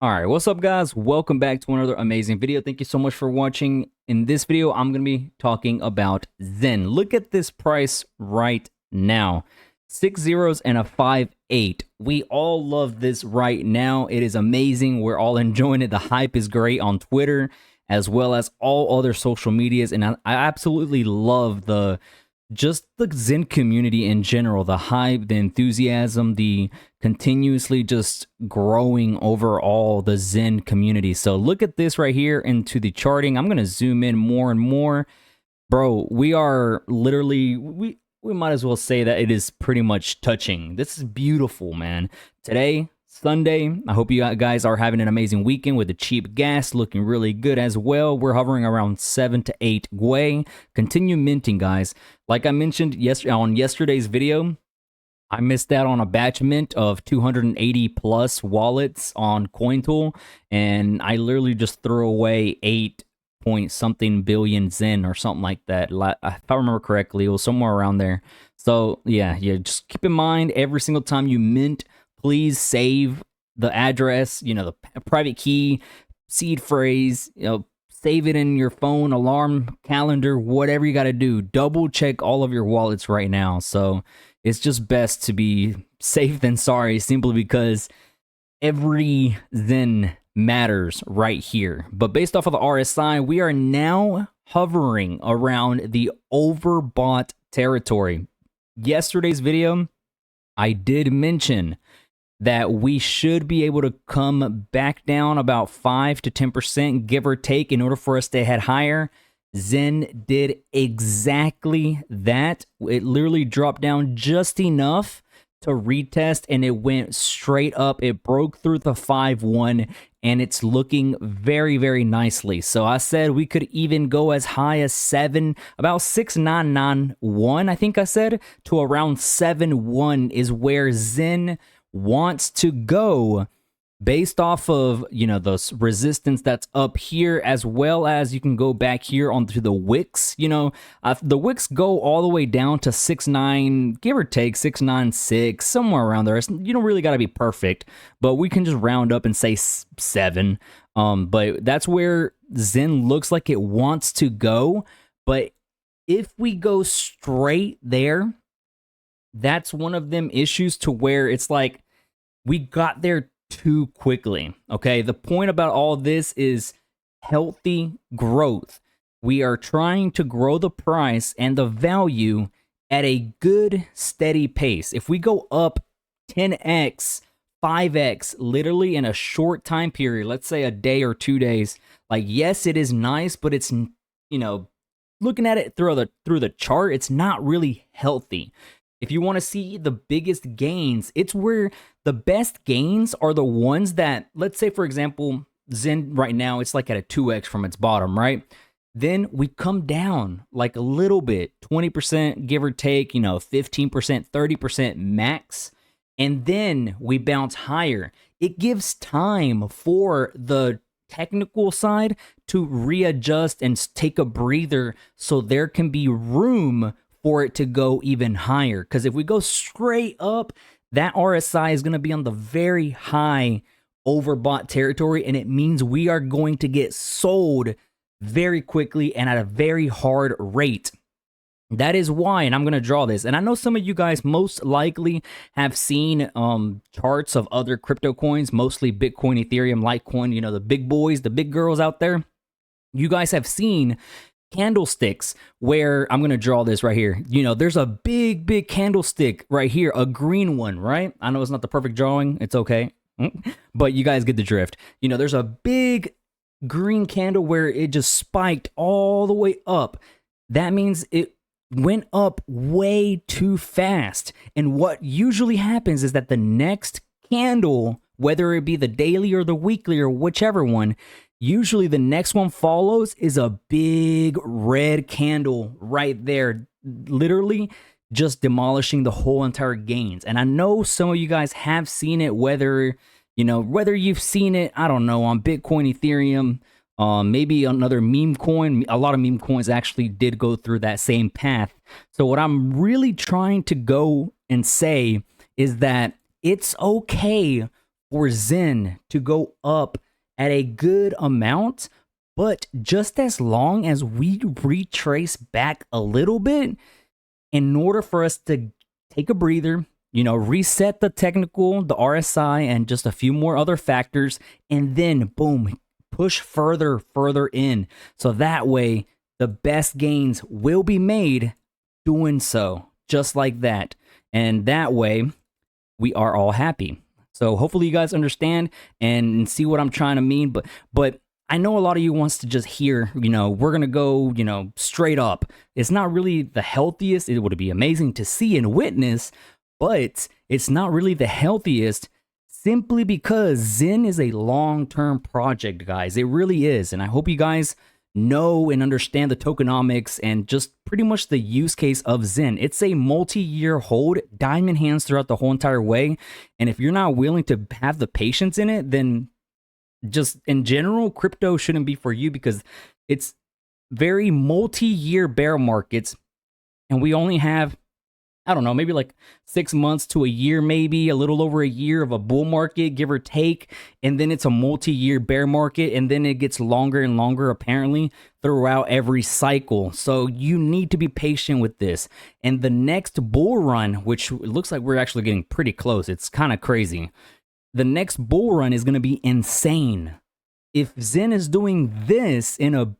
All right, what's up guys? Welcome back to another amazing video. Thank you so much for watching. In this video, I'm going to be talking about Zen. Look at this price right now. 6 zeros and a 5-8. We all love this right now. It is amazing. We're all enjoying it. The hype is great on Twitter as well as all other social medias, and I absolutely love just the Zen community in general, the hype, the enthusiasm, the continuously just growing overall the Zen community. So look at this right here into the charting. I'm going to zoom in more and more. Bro, we are literally, we might as well say that it is pretty much touching. This is beautiful, man. Today, Sunday, I hope you guys are having an amazing weekend with the cheap gas looking really good as well. We're hovering around 7 to 8 Gwei. Continue minting, guys. Like I mentioned on yesterday's video, I missed out on a batch mint of 280 plus wallets on CoinTool, and I literally just threw away 8 point something billion Zen or something like that. If I remember correctly, it was somewhere around there. So yeah, just keep in mind every single time you mint, please save the address, the private key, seed phrase, save it in your phone, alarm, calendar, whatever you got to do. Double check all of your wallets right now. So it's just best to be safe than sorry, simply because every Zen matters right here. But based off of the RSI, we are now hovering around the overbought territory. Yesterday's video, I did mention that we should be able to come back down about 5 to 10%, give or take, in order for us to head higher. Zen did exactly that. It literally dropped down just enough to retest, and it went straight up. It broke through the 5-1, and it's looking very, very nicely. So I said we could even go as high as about 6,991, I think I said, to around 7-1 is where Zen wants to go, based off of the resistance that's up here, as well as you can go back here onto the wicks. The wicks go all the way down to 6.9, give or take 6.96, somewhere around there. You don't really got to be perfect, but we can just round up and say 7. But that's where Zen looks like it wants to go. But if we go straight there, that's one of them issues to where it's like we got there too quickly. Okay, the point about all this is healthy growth. We are trying to grow the price and the value at a good, steady pace. If we go up 10x, 5x, literally in a short time period, let's say a day or 2 days, like, yes, it is nice, but it's, looking at it through the chart, it's not really healthy. If you want to see the biggest gains, it's where the best gains are the ones that, let's say, for example, Zen right now, it's like at a 2x from its bottom, right? Then we come down like a little bit, 20%, give or take, 15%, 30% max, and then we bounce higher. It gives time for the technical side to readjust and take a breather, so there can be room for it to go even higher. Because if we go straight up, that RSI is going to be on the very high overbought territory, and it means we are going to get sold very quickly and at a very hard rate. That is why, and I'm going to draw this, and I know some of you guys most likely have seen charts of other crypto coins, mostly Bitcoin, Ethereum, Litecoin, the big boys, the big girls out there. You guys have seen candlesticks where, I'm going to draw this right here. There's a big candlestick right here, a green one, right? I know it's not the perfect drawing. It's okay. But you guys get the drift. There's a big green candle where it just spiked all the way up. That means it went up way too fast. And what usually happens is that the next candle, whether it be the daily or the weekly or whichever one, usually the next one follows is a big red candle right there, literally just demolishing the whole entire gains. And I know some of you guys have seen it, whether you've seen it, I don't know, on Bitcoin, Ethereum, maybe another meme coin. A lot of meme coins actually did go through that same path. So what I'm really trying to go and say is that it's okay for Zen to go up at a good amount, but just as long as we retrace back a little bit, in order for us to take a breather, reset the technical, the RSI, and just a few more other factors, and then boom, push further in. So that way, the best gains will be made doing so, just like that. And that way, we are all happy. So hopefully you guys understand and see what I'm trying to mean. But I know a lot of you wants to just hear, we're going to go, straight up. It's not really the healthiest. It would be amazing to see and witness, but it's not really the healthiest simply because Zen is a long-term project, guys. It really is. And I hope you guys know and understand the tokenomics and just pretty much the use case of Zen. It's a multi-year hold, diamond hands throughout the whole entire way. And if you're not willing to have the patience in it, then just in general, crypto shouldn't be for you because it's very multi-year bear markets. And we only have, I don't know, maybe like 6 months to a year, maybe a little over a year of a bull market, give or take. And then it's a multi-year bear market. And then it gets longer and longer, apparently, throughout every cycle. So you need to be patient with this. And the next bull run, which looks like we're actually getting pretty close. It's kind of crazy. The next bull run is going to be insane. If Zen is doing this in a,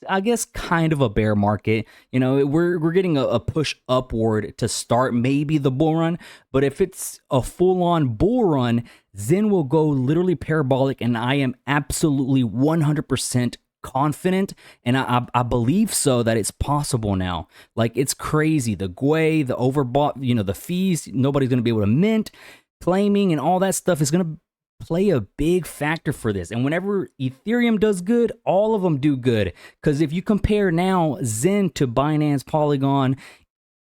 I guess, kind of a bear market, we're getting a push upward to start maybe the bull run. But if it's a full-on bull run, Zen will go literally parabolic, and I am absolutely 100% confident, and I believe so that it's possible now. Like, it's crazy. The GUI, the overbought, the fees, nobody's going to be able to mint, claiming, and all that stuff is going to play a big factor for this. And whenever Ethereum does good, all of them do good. Because if you compare now Zen to Binance, Polygon,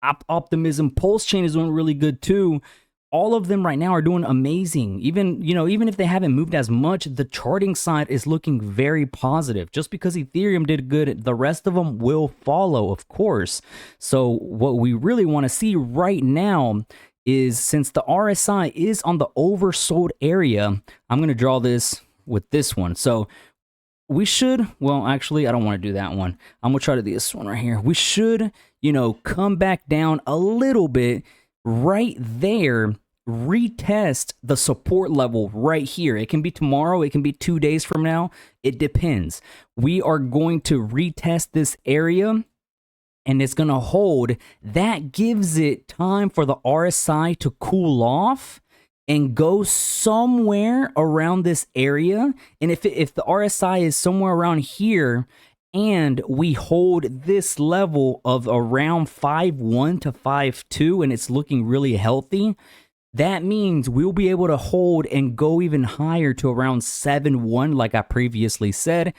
Optimism, Pulse Chain is doing really good too. All of them right now are doing amazing. Even if they haven't moved as much, the charting side is looking very positive. Just because Ethereum did good, the rest of them will follow, of course. So what we really want to see right now is, since the RSI is on the oversold area, I'm going to draw this with this one. So we should, well, actually, I don't want to do that one. I'm going to try to do this one right here. We should, come back down a little bit right there, retest the support level right here. It can be tomorrow. It can be 2 days from now. It depends. We are going to retest this area, and it's going to hold. That gives it time for the RSI to cool off and go somewhere around this area. And if the RSI is somewhere around here and we hold this level of around 5.1 to 5.2 and it's looking really healthy, that means we'll be able to hold and go even higher to around 7.1 like I previously said.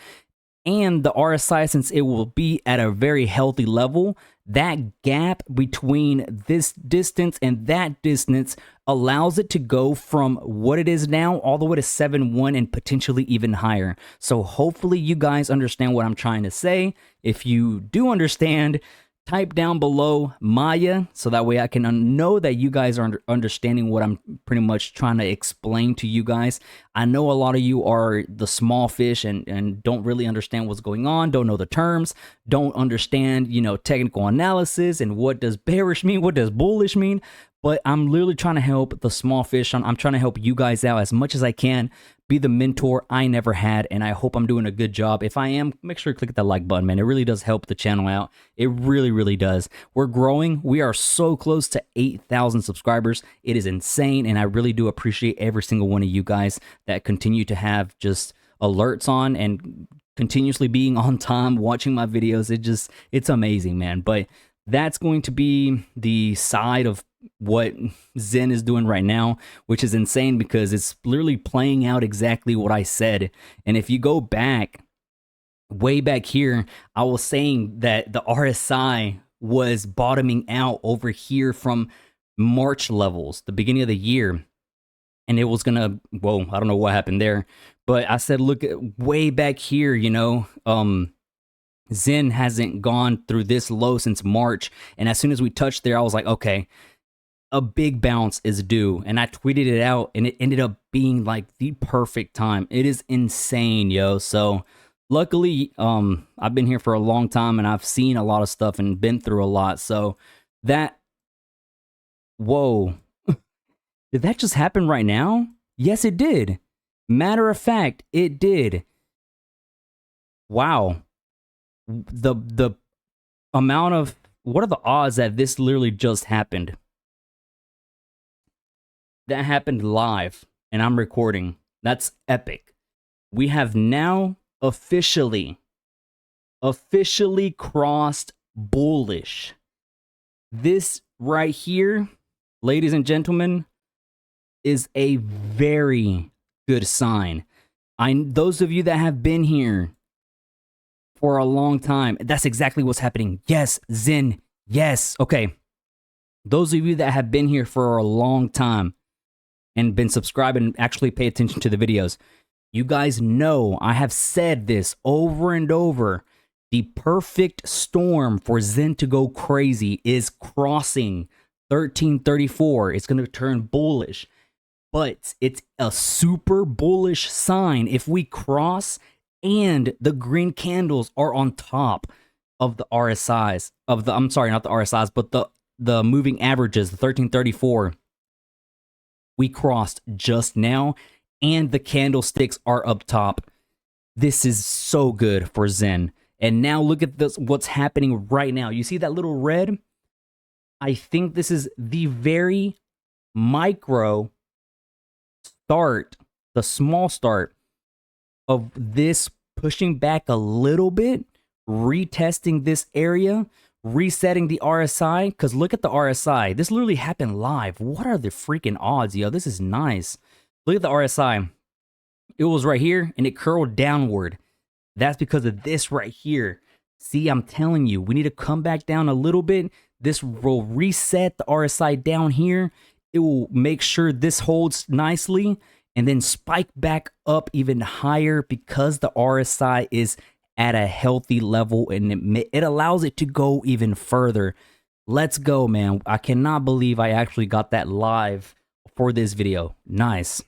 And the RSI, since it will be at a very healthy level, that gap between this distance and that distance allows it to go from what it is now all the way to 7.1 and potentially even higher. So hopefully you guys understand what I'm trying to say. If you do understand, type down below Maya, so that way I can know that you guys are understanding what I'm pretty much trying to explain to you guys. I know a lot of you are the small fish and don't really understand what's going on, don't know the terms, don't understand, technical analysis and what does bearish mean, what does bullish mean. But I'm literally trying to help the small fish. I'm trying to help you guys out as much as I can, be the mentor I never had, and I hope I'm doing a good job. If I am, make sure to click that like button, man. It really does help the channel out. It really, really does. We're growing. We are so close to 8,000 subscribers. It is insane, and I really do appreciate every single one of you guys that continue to have just alerts on and continuously being on time, watching my videos. It's amazing, man. But that's going to be the side of what Zen is doing right now, which is insane because it's literally playing out exactly what I said. And if you go back, way back here, I was saying that the RSI was bottoming out over here from March levels, the beginning of the year. And it was gonna, whoa, I don't know what happened there. But I said, look, way back here, Zen hasn't gone through this low since March. And as soon as we touched there, I was like, okay, a big bounce is due, and I tweeted it out, and it ended up being like the perfect time. It is insane, yo. So luckily, I've been here for a long time, and I've seen a lot of stuff and been through a lot. So that, whoa, did that just happen right now? Yes, it did. Matter of fact, it did. Wow. The amount of, what are the odds that this literally just happened? That happened live, and I'm recording. That's epic. We have now officially crossed bullish. This right here, ladies and gentlemen, is a very good sign. Those of you that have been here for a long time, that's exactly what's happening. Yes, Zen, yes. Okay, those of you that have been here for a long time and been subscribed and actually pay attention to the videos, you guys know I have said this over and over. The perfect storm for Zen to go crazy is crossing 1334. It's going to turn bullish, but it's a super bullish sign if we cross and the green candles are on top of the RSIs of the, I'm sorry, not the RSIs, but the moving averages, the 1334. We crossed just now, and the candlesticks are up top. This is so good for Zen. And now look at this, what's happening right now. You see that little red? I think this is the very micro start, the small start of this pushing back a little bit, retesting this area, resetting the RSI, because look at the RSI. This literally happened live. What are the freaking odds, yo? This is nice. Look at the RSI. It was right here, and it curled downward. That's because of this right here. See, I'm telling you, we need to come back down a little bit. This will reset the RSI down here. It will make sure this holds nicely, and then spike back up even higher because the RSI is at a healthy level, and it allows it to go even further. Let's go, man. I cannot believe I actually got that live for this video. Nice.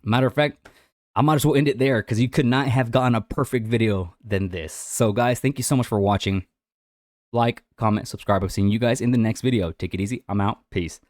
Matter of fact, I might as well end it there because you could not have gotten a perfect video than this. So guys, thank you so much for watching. Like, comment, subscribe. I'll see you guys in the next video. Take it easy. I'm out. Peace.